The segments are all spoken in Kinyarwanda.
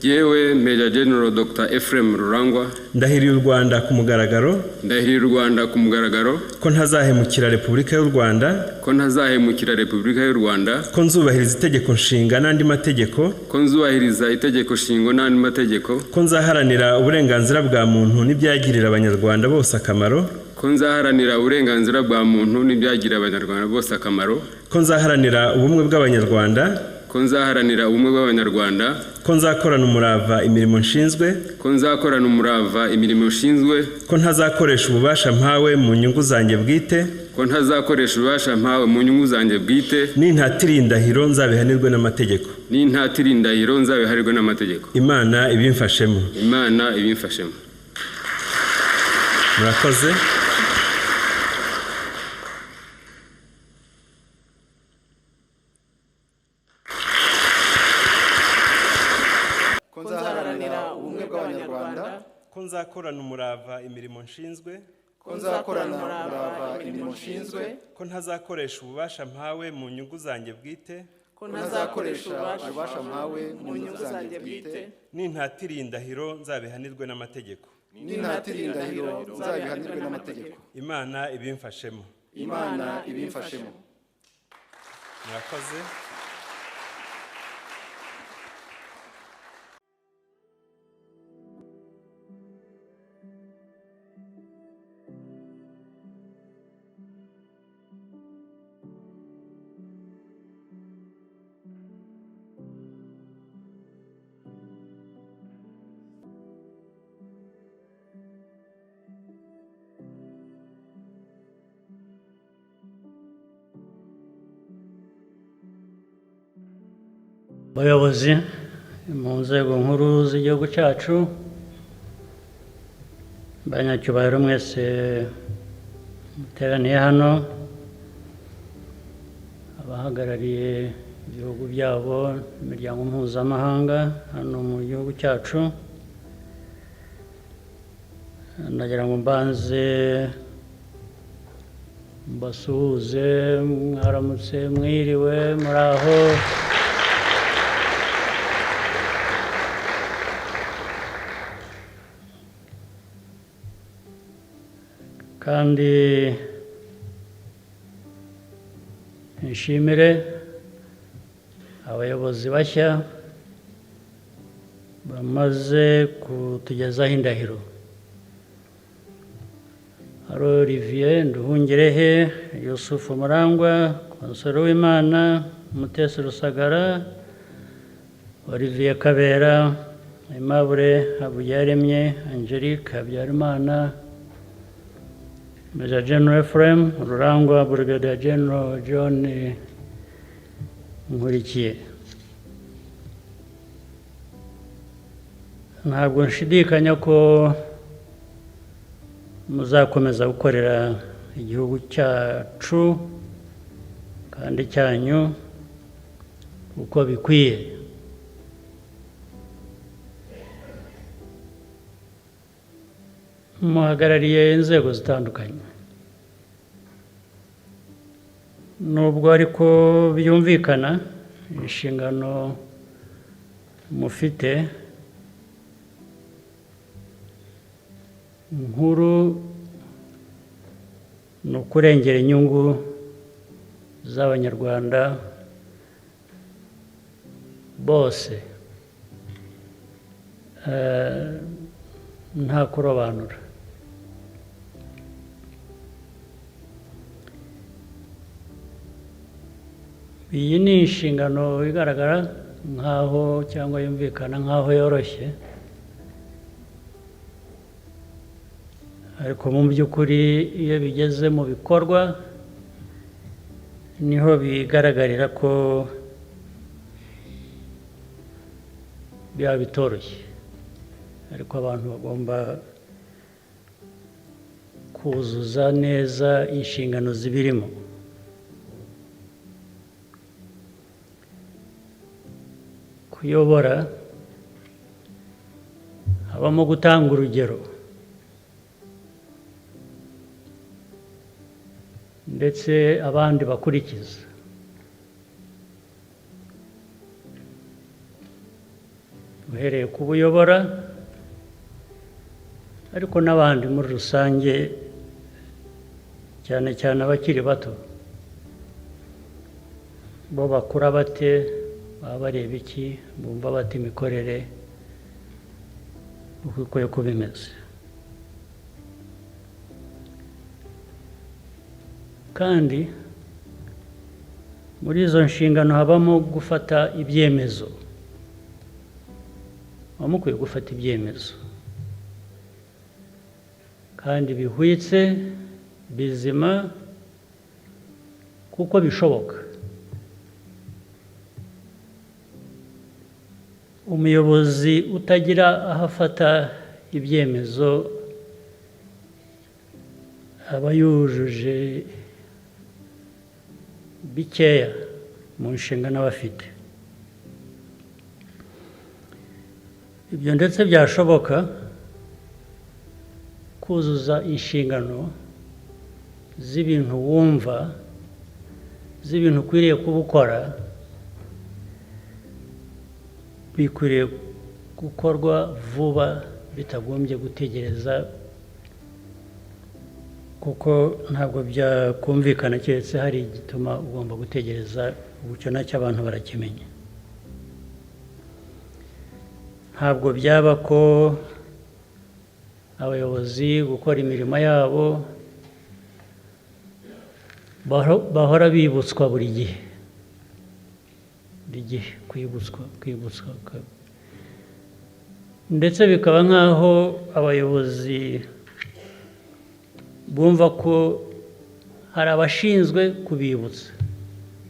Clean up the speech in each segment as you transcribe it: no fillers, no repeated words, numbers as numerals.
Yewe Major General Dr. Ephraim Rurangwa ndahiriye u Rwanda ku mugaragaro ko ntazahemukira Repubulika y'u Rwanda ko nzubahiriza itegeko nshinga n'andi mategeko ko nzaharanira uburenganzira bwa muntu n'ibyagirira abanyarwanda bose akamaro ko nzaharanira ubumwe bw'abanyarwanda ko nzakorana umurava imirimo nshinzwe ko ntazakoresha ububasha mpawe mu nyungu zanjye bwite n'intatira indahiro nzabihanirwe n'amategeko Imana ibimfashemo murakoze ko nzakorana umurava imirimo nshinzwe ko ntazakoresha ububasha mpawe mu nyungu zanjye bwite n'intatira indahiro nzabihanirwe n'amategeko Imana ibimfashemo murakoze abayobozi mu nzego nkuru z'igihugu cyacu, banyacyubahiro mwese muteraniye hano, abahagarariye ibihugu byabo imiryango mpuzamahanga hano mu gihugu cyacu, nagira ngo mbanze mbasuhuze, mwaramutse, mwiriwe, muraho. Kandi nshimire abayobozi bashya bamaze kutugezaho indahiro. Hari Olivier Nduhungirehe, Yusufu Murangwa, Konsolo Uwimana, Mutesi Rusagara, Olivier Kabera, Aimable Habuyaremye, Angelique Habyarimana, Major General Ephraim Rurangwa, Brigadier General John Nkurikiye. Ntabwo nshidikanya ko muzakomeza gukorera igihugu cyacu kandi cyanyu uko bikwiye. Muhagarariye inzego zitandukanye, nubwo ariko byumvikana inshingano mufite nkuru ni ukurengera inyungu z'abanyarwanda bose nta kurobanura. Iyi ni inshingano igaragara nkaho cyangwa yumvikana nkaho yoroshye, ariko mu by'ukuri iyo bigeze mu bikorwa niho bigaragarira ko byaba bitoroshye, ariko abantu bagomba kuzuza neza inshingano zibirimo. Kuyobora habamo gutanga urugero ndetse abandi bakurikiza. uhereye ku buyobora ariko n'abandi muri rusange, cyane cyane abakiri bato, bo bakura bate, baba bareba iki, bumva bate imikorere uko ikwiye kuba imeze. Kandi muri izo nshingano habamo gufata ibyemezo, muba mukwiye gufata ibyemezo kandi bihwitse, bizima, kuko bishoboka. Umuyobozi utagira aho afata ibyemezo aba yujuje bikeya mu nshingano aba afite. Ibyo ndetse byashoboka kuzuza inshingano z'ibintu wumva, z'ibintu ukwiriye kuba ukora, bikwiriye gukorwa vuba bitagombye gutegereza, kuko ntabwo byakumvikana keretse hari igituma ugomba gutegereza. Icyo nacyo abantu barakimenya. Ntabwo byaba ko abayobozi gukora imirimo yabo bahora bibutswa buri gihe, kwibutswa, ndetse bikaba nk'aho abayobozi bumva ko hari abashinzwe kubibutsa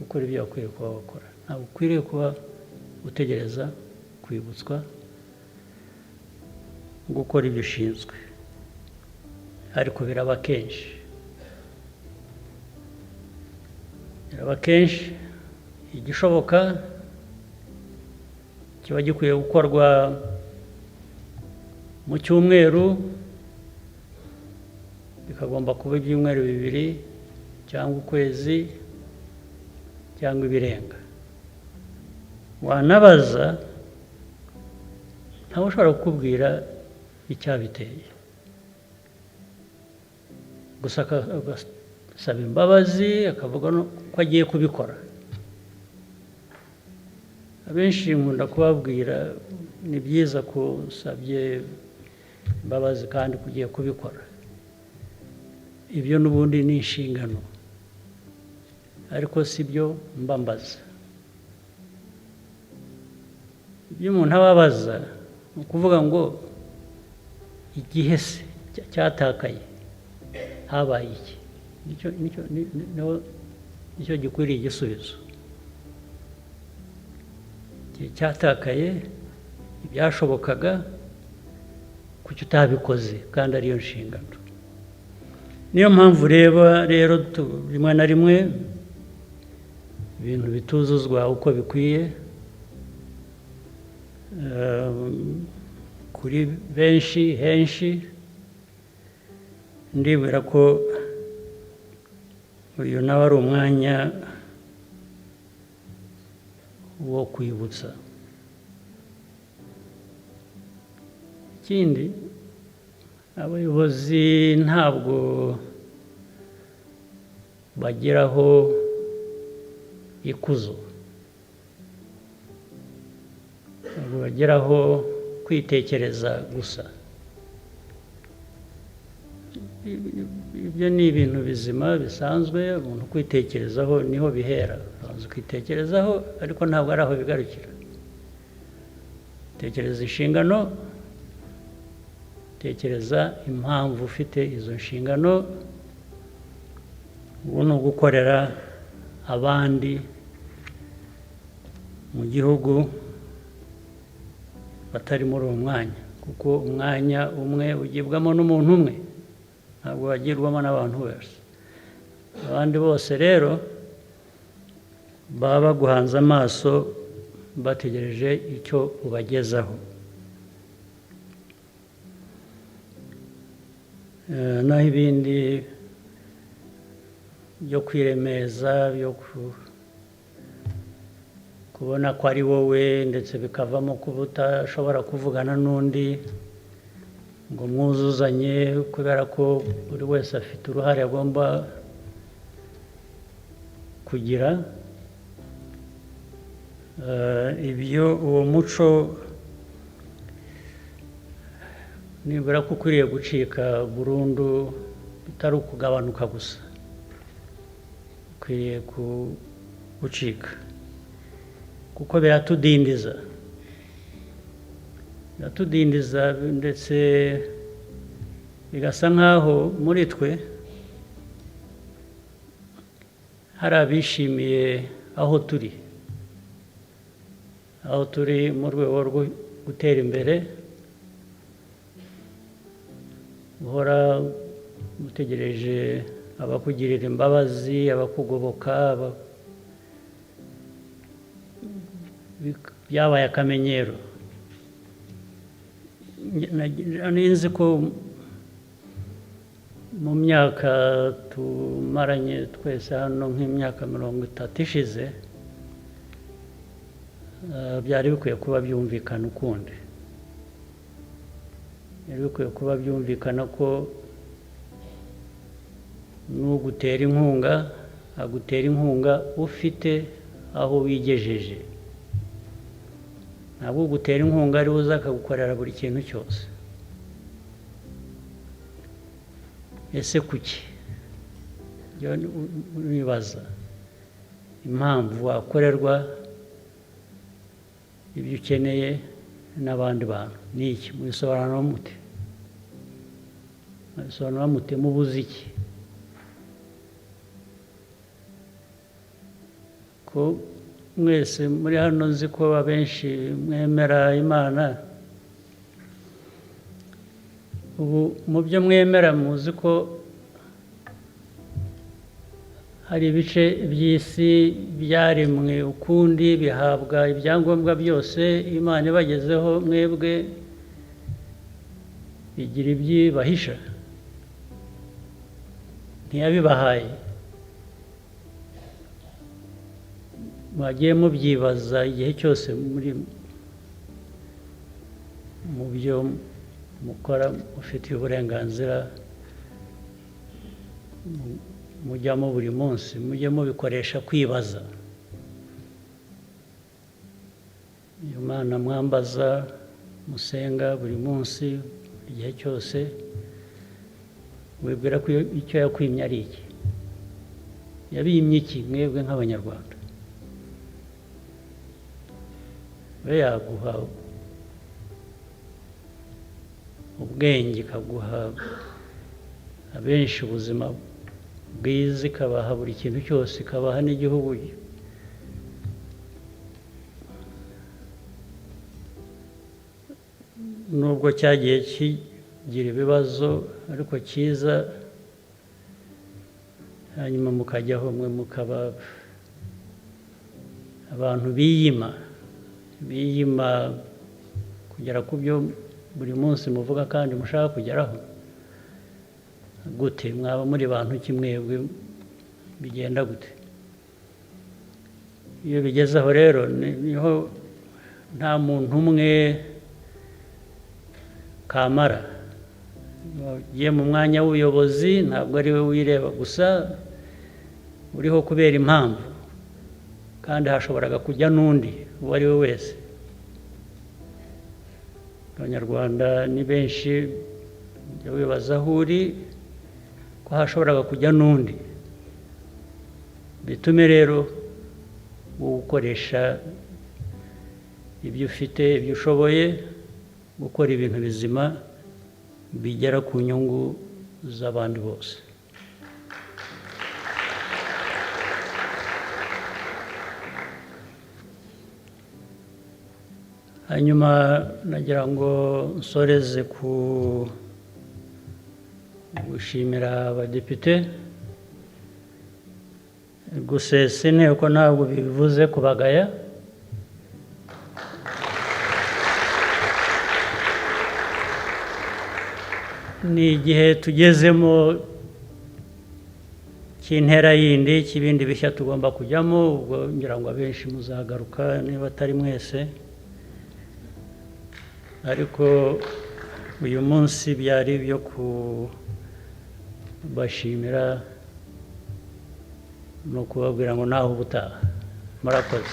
gukora ibyo bakwiye kuba bakora. Ntabwo ukwiriye kuba utegereza kwibutswa gukora ibyo ushinzwe, ariko biraba kenshi. Igishoboka kiba gikwiye gukorwa mu cyumweru, bikagomba kuba ibyumweru 2 cyangwa ukwezi cyangwa ibirenga. Wanabaza, ntawe ushobora kukubwira icyabiteye, gusa agasaba imbabazi, akavuga ko agiye kubikora. Abenshi nkunda kubabwira, ni byiza ko usabye imbabazi kandi kugiye kubikora. Ibyo n'ubundi ni inshingano, ariko si byo mbambaza. Ibyo umuntu aba abaza ni ukuvuga ngo igihe se cyatakaye habaye iki, nicyo gikwiriye igisubizo. Igihe cyatakaye, ibyashobokaga, kuki utabikoze kandi ariyo nshingano. Niyo mpamvu rero rimwe na rimwe ibintu bituzuzwa uko bikwiye kuri henshi. Ndibwira ko uyu nawe ari umwanya wo kwibutsa. Ikindi, abayobozi ntabwo bageraho ikuzo, ntabwo bageraho kwitekereza gusa. Ibyo ni ibintu bizima bisanzwe, umuntu kwitekerezaho niho bihera. Ubanza kwitekerezaho, ariko ntabwo ari aho bigarukira. Tekereza inshingano, tekereza impamvu ufite izo nshingano. Ubu ni ugukorera abandi mu gihugu batari muri uwo mwanya, kuko umwanya umwe ugibwamo n'umuntu umwe, ntabwo wagirwamo n'abantu bose. Abandi bose rero baba baguhanze amaso, bategereje icyo ubagezaho. Naho ibindi byo kwiremeza, kubona ko ari wowe ndetse bikavamo kuba utashobora kuvugana n'undi ngo mwuzuzanye kubera ko buri wese afite uruhare agomba kugira. Ibyo uwo muco nibura ko ukwiriye gucika burundu, bitari ukugabanuka gusa, ukwiriye gucika kuko biratudindiza ndetse bigasa nk'aho muri twe hari abishimiye aho turi mu rwego rwo gutera imbere, uhora utegereje abakugirira imbabazi, abakugoboka, byabaye akamenyero. Nzi ko mu myaka tumaranye twese hano nk'imyaka 30 ishize, byari bikwiye kuba byumvikana ukundi. Byari bikwiye kuba byumvikana ko n'ugutera inkunga agutera inkunga ufite aho wigejeje, ntabwo ugutera inkunga ari uza akagukorera buri kintu cyose. Ese kuki? Nibaza impamvu wakorerwa ibyo ukeneye n'abandi bantu ni iki? Mubisobanura mute? Mubuze iki? Ko mwese muri hano nzi ko abenshi mwemera Imana, ubu mu byo mwemera muzi ko hari ibice by'isi byaremwe ukundi, bihabwa ibyangombwa byose Imana ibagezeho, mwebwe bigira ibyibahisha, ntiyabibahaye. Mwagiye mubyibaza igihe cyose muri mu byo mukora mufitiye uburenganzira mujyamo buri munsi, mujye mubikoresha kwibaza. Iyo Mana mwambaza musenga buri munsi igihe cyose, wibwira ko icyo yakwimye ari iki? Yabimye iki mwebwe nk'Abanyarwanda? We yaguha ubwenge, ikaguha abenshi ubuzima bwiza, ikabaha buri kintu cyose, ikabaha n'igihugu nubwo cyagiye kigira ibibazo ariko cyiza, hanyuma mukajyaho mwe mukaba abantu biyima kugera ku byo buri munsi muvuga kandi mushaka kugeraho. Gute? Mwaba muri bantu ki mwebwe? Bigenda gute? Iyo bigeze aho rero niho nta muntu umwe kamara. Ugiye mu mwanya w'ubuyobozi ntabwo ari we wireba gusa, uriho kubera impamvu, kandi hashoboraga kujya n'undi uwo ari we wese. Abanyarwanda ni benshi, jya wibaza aho uri ko hashoboraga kujya n'undi. Bitume rero gukoresha ibyo ufite, ibyo ushoboye, gukora ibintu bizima bigera ku nyungu z'abandi bose. Hanyuma nagira ngo nsoreze ku gushimira abadepite. Gusesa inteko ntabwo bivuze kubagaya. Ni igihe tugezemo cy'intera yindi cy'ibindi bishya tugomba kujyamo, ubwo ngira ngo abenshi muzagaruka niba atari mwese, ariko uyu munsi byari byo kubashimira no kubabwira ngo naho ubutaha. Murakoze.